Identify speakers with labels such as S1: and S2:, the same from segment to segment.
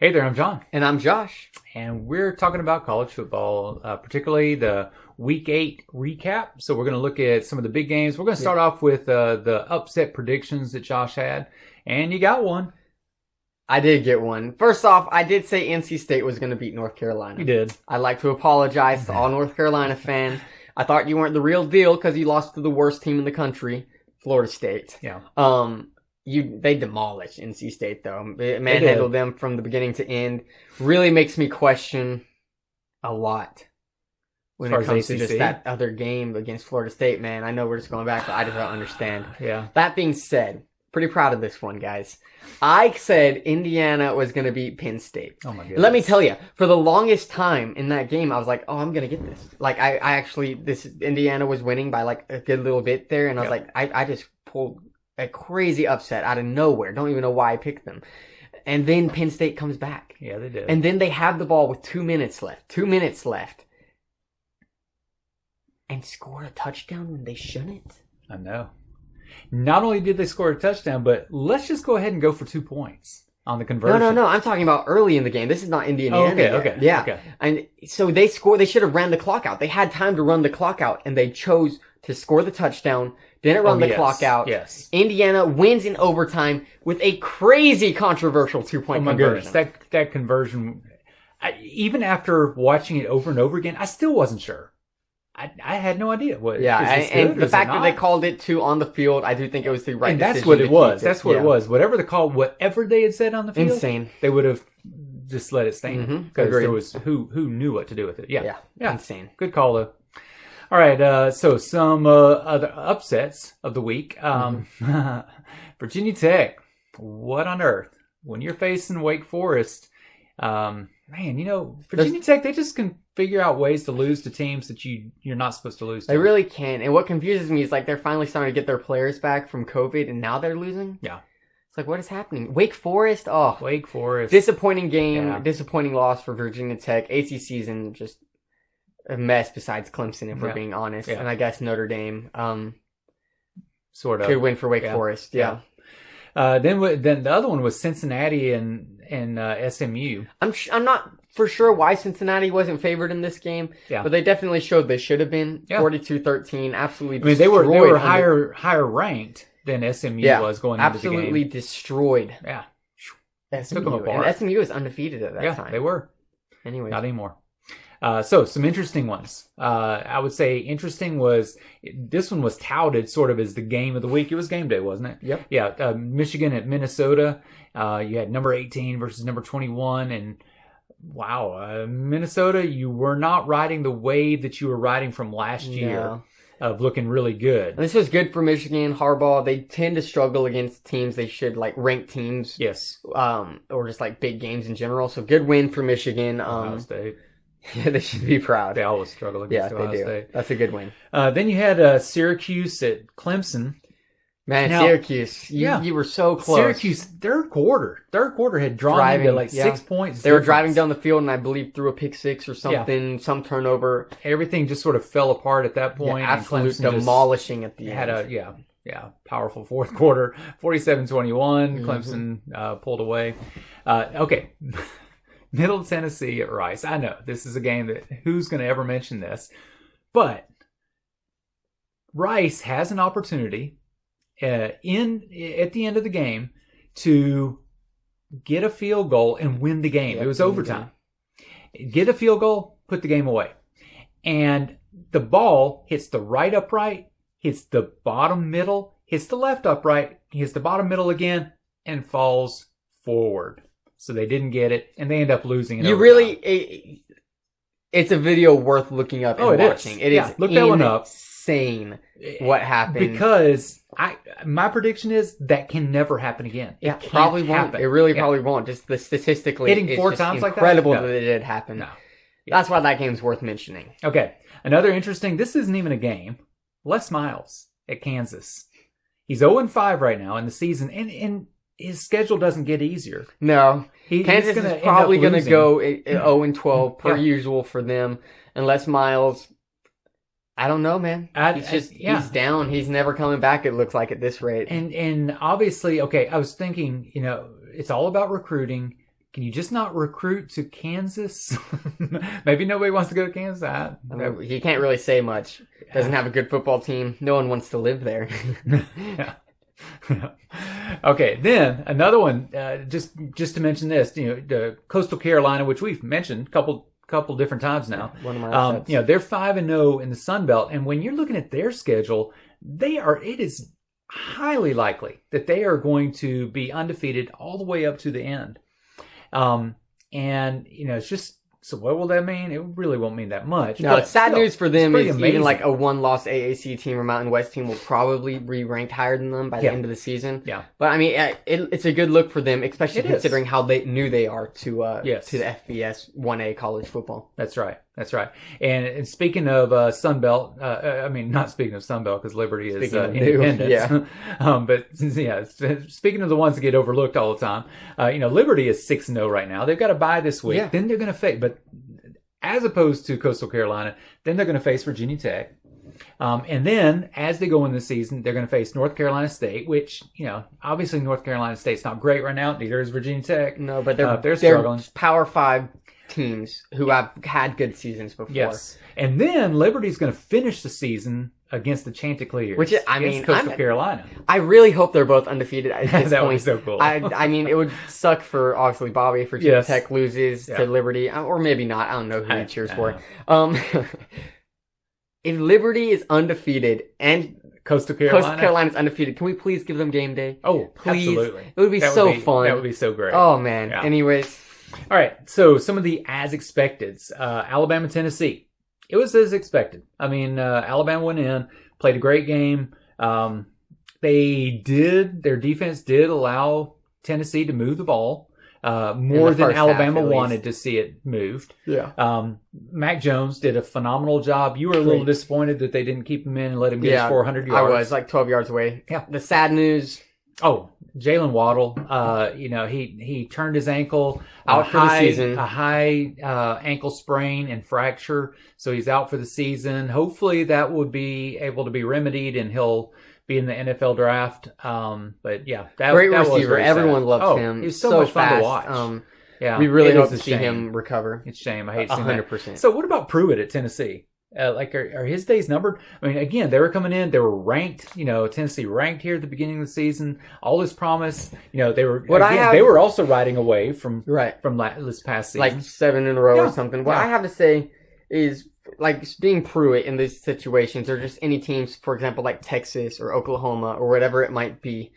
S1: Hey there, I'm John.
S2: And I'm Josh.
S1: And we're talking about college football, particularly the Week 8 recap. So we're going to look at some of the big games. We're going to start off with the upset predictions that Josh had. And you got one.
S2: I did get one. First off, I did say NC State was going to beat North Carolina.
S1: You did.
S2: I'd like to apologize to all North Carolina fans. I thought you weren't the real deal because you lost to the worst team in the country, Florida State.
S1: Yeah.
S2: They demolished NC State though. Manhandled them from the beginning to end. Really makes me question a lot when it comes to just that other game against Florida State, man. I know we're just going back, but I just don't understand.
S1: Yeah.
S2: That being said, pretty proud of this one, guys. I said Indiana was going to beat Penn State.
S1: Oh my goodness.
S2: Let me tell you, for the longest time in that game, I was like, oh, I'm going to get this. Like, Indiana was winning by like a good little bit there, and I was like, I just pulled a crazy upset out of nowhere. Don't even know why I picked them. And then Penn State comes back.
S1: Yeah, they did.
S2: And then they have the ball with 2 minutes left. 2 minutes left. And score a touchdown when they shouldn't.
S1: I know. Not only did they score a touchdown, but let's just go ahead and go for 2 points on the conversion.
S2: No. I'm talking about early in the game. This is not Indiana.
S1: Oh, okay.
S2: Yeah.
S1: Okay.
S2: And so they scored. They should have ran the clock out. They had time to run the clock out, and they chose to score the touchdown. Didn't run the clock out.
S1: Yes.
S2: Indiana wins in overtime with a crazy controversial 2-point conversion.
S1: Oh my goodness. That conversion, even after watching it over and over again, I still wasn't sure. I had no idea.
S2: And the fact that they called it 2 on the field, I do think it was the right decision.
S1: And that's what it was. That's what it was. Whatever the call, whatever they had said on the field,
S2: insane.
S1: They would have just let it stand because there was who knew what to do with it. Yeah.
S2: Insane.
S1: Good call though. All right, so some other upsets of the week. Virginia Tech, what on earth? When you're facing Wake Forest, Virginia Tech, they just can figure out ways to lose to teams that you're not supposed to lose to.
S2: They really can. And what confuses me is like they're finally starting to get their players back from COVID, and now they're losing.
S1: Yeah.
S2: It's like, what is happening? Wake Forest? Oh.
S1: Wake Forest.
S2: Disappointing game, disappointing loss for Virginia Tech. AC season just a mess besides Clemson, if we're being honest. And I guess Notre Dame
S1: sort of
S2: could win for Wake Forest. Yeah.
S1: Then the other one was Cincinnati and SMU.
S2: I'm not for sure why Cincinnati wasn't favored in this game, but they definitely showed they should have been. 42-13, absolutely destroyed.
S1: I mean, they were higher ranked than SMU was going into the game.
S2: Absolutely destroyed.
S1: Yeah.
S2: SMU.
S1: Took them apart.
S2: And SMU was undefeated at that time.
S1: Yeah, they were.
S2: Anyways.
S1: Not anymore. So some interesting ones. I would say interesting was this one was touted sort of as the game of the week. It was game day, wasn't it?
S2: Yep.
S1: Yeah. Michigan at Minnesota. You had number 18 versus number 21, and wow, Minnesota, you were not riding the wave that you were riding from last year of looking really good.
S2: And this was good for Michigan. Harbaugh, they tend to struggle against teams they should like rank teams.
S1: Yes.
S2: Or just like big games in general. So good win for Michigan.
S1: Ohio State.
S2: Yeah, they should be proud.
S1: They always struggle against Ohio State.
S2: That's a good win.
S1: Then you had Syracuse at Clemson.
S2: Man, now, Syracuse, you were so close.
S1: Syracuse, third quarter had drawn into like 6 points.
S2: They were driving down the field, and I believe threw a pick six or something, some turnover.
S1: Everything just sort of fell apart at that point.
S2: Yeah, absolute demolishing at the end.
S1: Had a powerful fourth quarter, 47-21. Clemson pulled away. Okay. Middle Tennessee at Rice. I know this is a game that who's going to ever mention this, but Rice has an opportunity at the end of the game to get a field goal and win the game. It was overtime. Get a field goal, put the game away, and the ball hits the right upright, hits the bottom middle, hits the left upright, hits the bottom middle again, and falls forward. So they didn't get it, and they end up losing it.
S2: It's a video worth looking up and watching. It is
S1: look that one up.
S2: Insane what happened.
S1: Because my prediction is that can never happen again.
S2: It probably won't. It really probably won't. Just statistically,
S1: hitting 4 times like that.
S2: Incredible that it did happen.
S1: No.
S2: That's why that game's worth mentioning.
S1: Okay, another interesting. This isn't even a game. Les Miles at Kansas. He's 0-5 right now in the season, and his schedule doesn't get easier.
S2: No. Kansas is probably going to go 0-12 per usual for them. And Les Miles, I don't know, man. He's down. He's never coming back, it looks like, at this rate.
S1: And obviously, okay, I was thinking, it's all about recruiting. can you just not recruit to Kansas? Maybe nobody wants to go to Kansas.
S2: I mean, he can't really say much. Doesn't have a good football team. No one wants to live there.
S1: Yeah. Okay, then another one. Just to mention this, the Coastal Carolina, which we've mentioned a couple different times now.
S2: One of my upsets.
S1: They're 5-0 in the Sun Belt, and when you're looking at their schedule, it is highly likely that they are going to be undefeated all the way up to the end. And it's just, so what will that mean? It really won't mean that much.
S2: No, it's sad news for them. Is
S1: amazing.
S2: Even like a one-loss AAC team or Mountain West team will probably be ranked higher than them by the end of the season.
S1: Yeah.
S2: But I mean, it's a good look for them, especially considering how new they are to the FBS 1A college football.
S1: That's right. And speaking of Sun Belt, not speaking of Sun Belt because Liberty is independent. But speaking of the ones that get overlooked all the time, Liberty is 6-0 right now. They've got a bye this week.
S2: Yeah.
S1: Then they're going to face, but as opposed to Coastal Carolina, then they're going to face Virginia Tech. And then as they go in the season, they're going to face North Carolina State, which, obviously North Carolina State's not great right now. Neither is Virginia Tech.
S2: No, but they're
S1: struggling.
S2: Power 5 teams who have had good seasons before.
S1: Yes. And then Liberty's going to finish the season against the Chanticleers.
S2: Which,
S1: Coastal Carolina.
S2: I really hope they're both undefeated at this
S1: that
S2: point.
S1: would be so cool.
S2: I mean, it would suck for, obviously, Bobby if Virginia Tech loses to Liberty. Or maybe not. I don't know who he cheers for. If Liberty is undefeated and
S1: Coastal
S2: Carolina's undefeated, can we please give them game day?
S1: Oh,
S2: please.
S1: Absolutely.
S2: It would be fun.
S1: That would be so great.
S2: Oh, man.
S1: Yeah.
S2: Anyways.
S1: All right, so some of the as expecteds. Alabama, Tennessee. It was as expected. I mean, Alabama went in, played a great game. Their defense did allow Tennessee to move the ball more than Alabama wanted to see it moved.
S2: Yeah.
S1: Mac Jones did a phenomenal job. You were a little disappointed that they didn't keep him in and let him get his 400 yards.
S2: I was, like 12 yards away.
S1: Yeah.
S2: The sad news.
S1: Oh, Jalen Waddle, he turned his ankle
S2: out for the season.
S1: A high ankle sprain and fracture, so he's out for the season. Hopefully that would be able to be remedied and he'll be in the NFL draft. But yeah,
S2: great
S1: that
S2: receiver. Everyone loves him.
S1: He's so much fun
S2: fast
S1: to watch.
S2: We really hope to see him recover.
S1: It's a shame. I hate seeing
S2: 100%.
S1: that. So what about Pruitt at Tennessee? Are his days numbered? I mean, again, they were coming in. They were ranked. Tennessee ranked here at the beginning of the season. All this promise. They were. They were also riding away from this past season,
S2: like 7 in a row or something. What I have to say is, like, being Pruitt in these situations, or just any teams, for example, like Texas or Oklahoma or whatever it might be,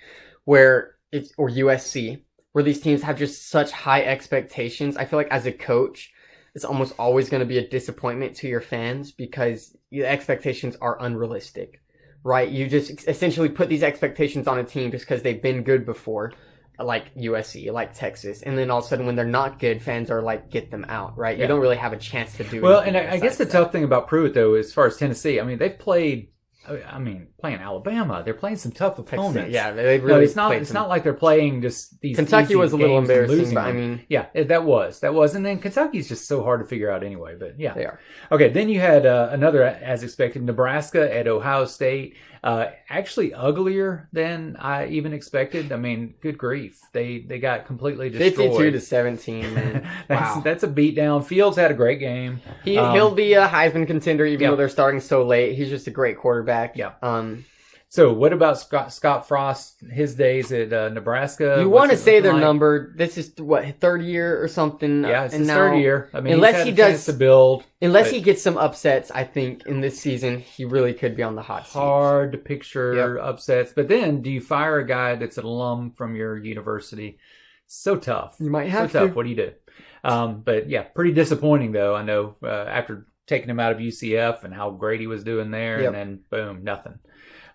S2: or USC, where these teams have just such high expectations. I feel like as a coach, it's almost always going to be a disappointment to your fans because the expectations are unrealistic, right? You just essentially put these expectations on a team just because they've been good before, like USC, like Texas. And then all of a sudden when they're not good, fans are like, get them out, right? You don't really have a chance to do
S1: well, and I guess the tough thing about Pruitt, though, as far as Tennessee, I mean, they've played... playing Alabama, they're playing some tough opponents.
S2: Texas, yeah, they've really.
S1: It's not like they're playing just these.
S2: Kentucky was a little embarrassing, but
S1: that was, and then Kentucky's just so hard to figure out anyway. But yeah,
S2: they are.
S1: Okay, then you had another, as expected, Nebraska at Ohio State. Actually uglier than I even expected. I mean, good grief, they got completely destroyed.
S2: 52-17, man.
S1: That's a beatdown. Fields had a great game.
S2: He'll be a Heisman contender, even though they're starting so late. He's just a great quarterback.
S1: Yeah. So what about Scott Frost, his days at Nebraska?
S2: You want to say they're numbered. This is, third year or something?
S1: Yeah, it's his third year. I mean,
S2: unless
S1: he does to build.
S2: Unless he gets some upsets, I think, in this season, he really could be on the hot seat.
S1: Hard to picture upsets. But then, do you fire a guy that's an alum from your university? So tough.
S2: You might have
S1: to. So tough. What do you do? But yeah, pretty disappointing, though. I know after taking him out of UCF and how great he was doing there, and then, boom, nothing.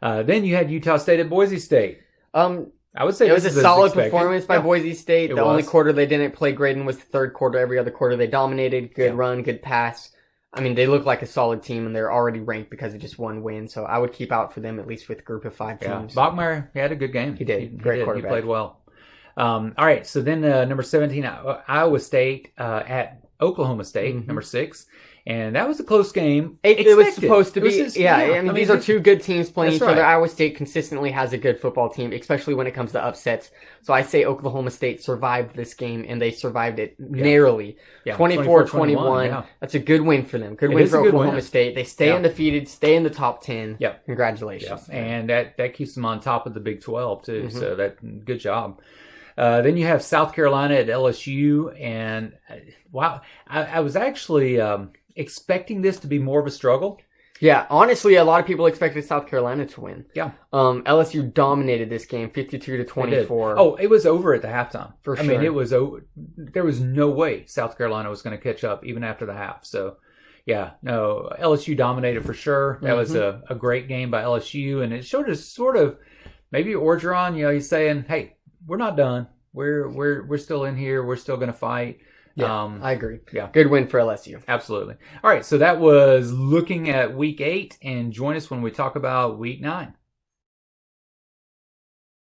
S1: Then you had Utah State at Boise State. I would say
S2: it was a solid performance by Boise State. The only quarter they didn't play great in was the third quarter. Every other quarter they dominated. Good run, good pass. I mean, they look like a solid team, and they're already ranked because of just one win. So I would keep out for them, at least with group of 5 teams.
S1: Bachmeier, he had a good game.
S2: He did. Great quarterback.
S1: He played well. All right, so then number 17, Iowa State at Oklahoma State, number 6. And that was a close game.
S2: It was supposed to be.
S1: I
S2: mean, these are two good teams playing each other.
S1: right.
S2: Iowa State consistently has a good football team, especially when it comes to upsets. So I say Oklahoma State survived this game, and they survived it narrowly. 24-21.
S1: Yeah.
S2: That's a good win for them. Good win for Oklahoma State. They stay undefeated, stay in the top 10.
S1: Yep.
S2: Congratulations.
S1: Yep. And that keeps them on top of the Big 12, too. So good job. Then you have South Carolina at LSU. And, wow, I was actually expecting this to be more of a struggle.
S2: Yeah, honestly, a lot of people expected South Carolina to win.
S1: Yeah.
S2: LSU dominated this game 52-24.
S1: Oh, it was over at the halftime.
S2: For sure.
S1: I mean, there was no way South Carolina was going to catch up even after the half. So, yeah, no, LSU dominated for sure. That was a great game by LSU, and it showed us sort of maybe Orgeron, he's saying, "Hey, we're not done. We're still in here. We're still going to fight."
S2: Yeah, I agree.
S1: Yeah.
S2: Good win for LSU.
S1: Absolutely. All right, so that was looking at Week 8, and join us when we talk about Week 9.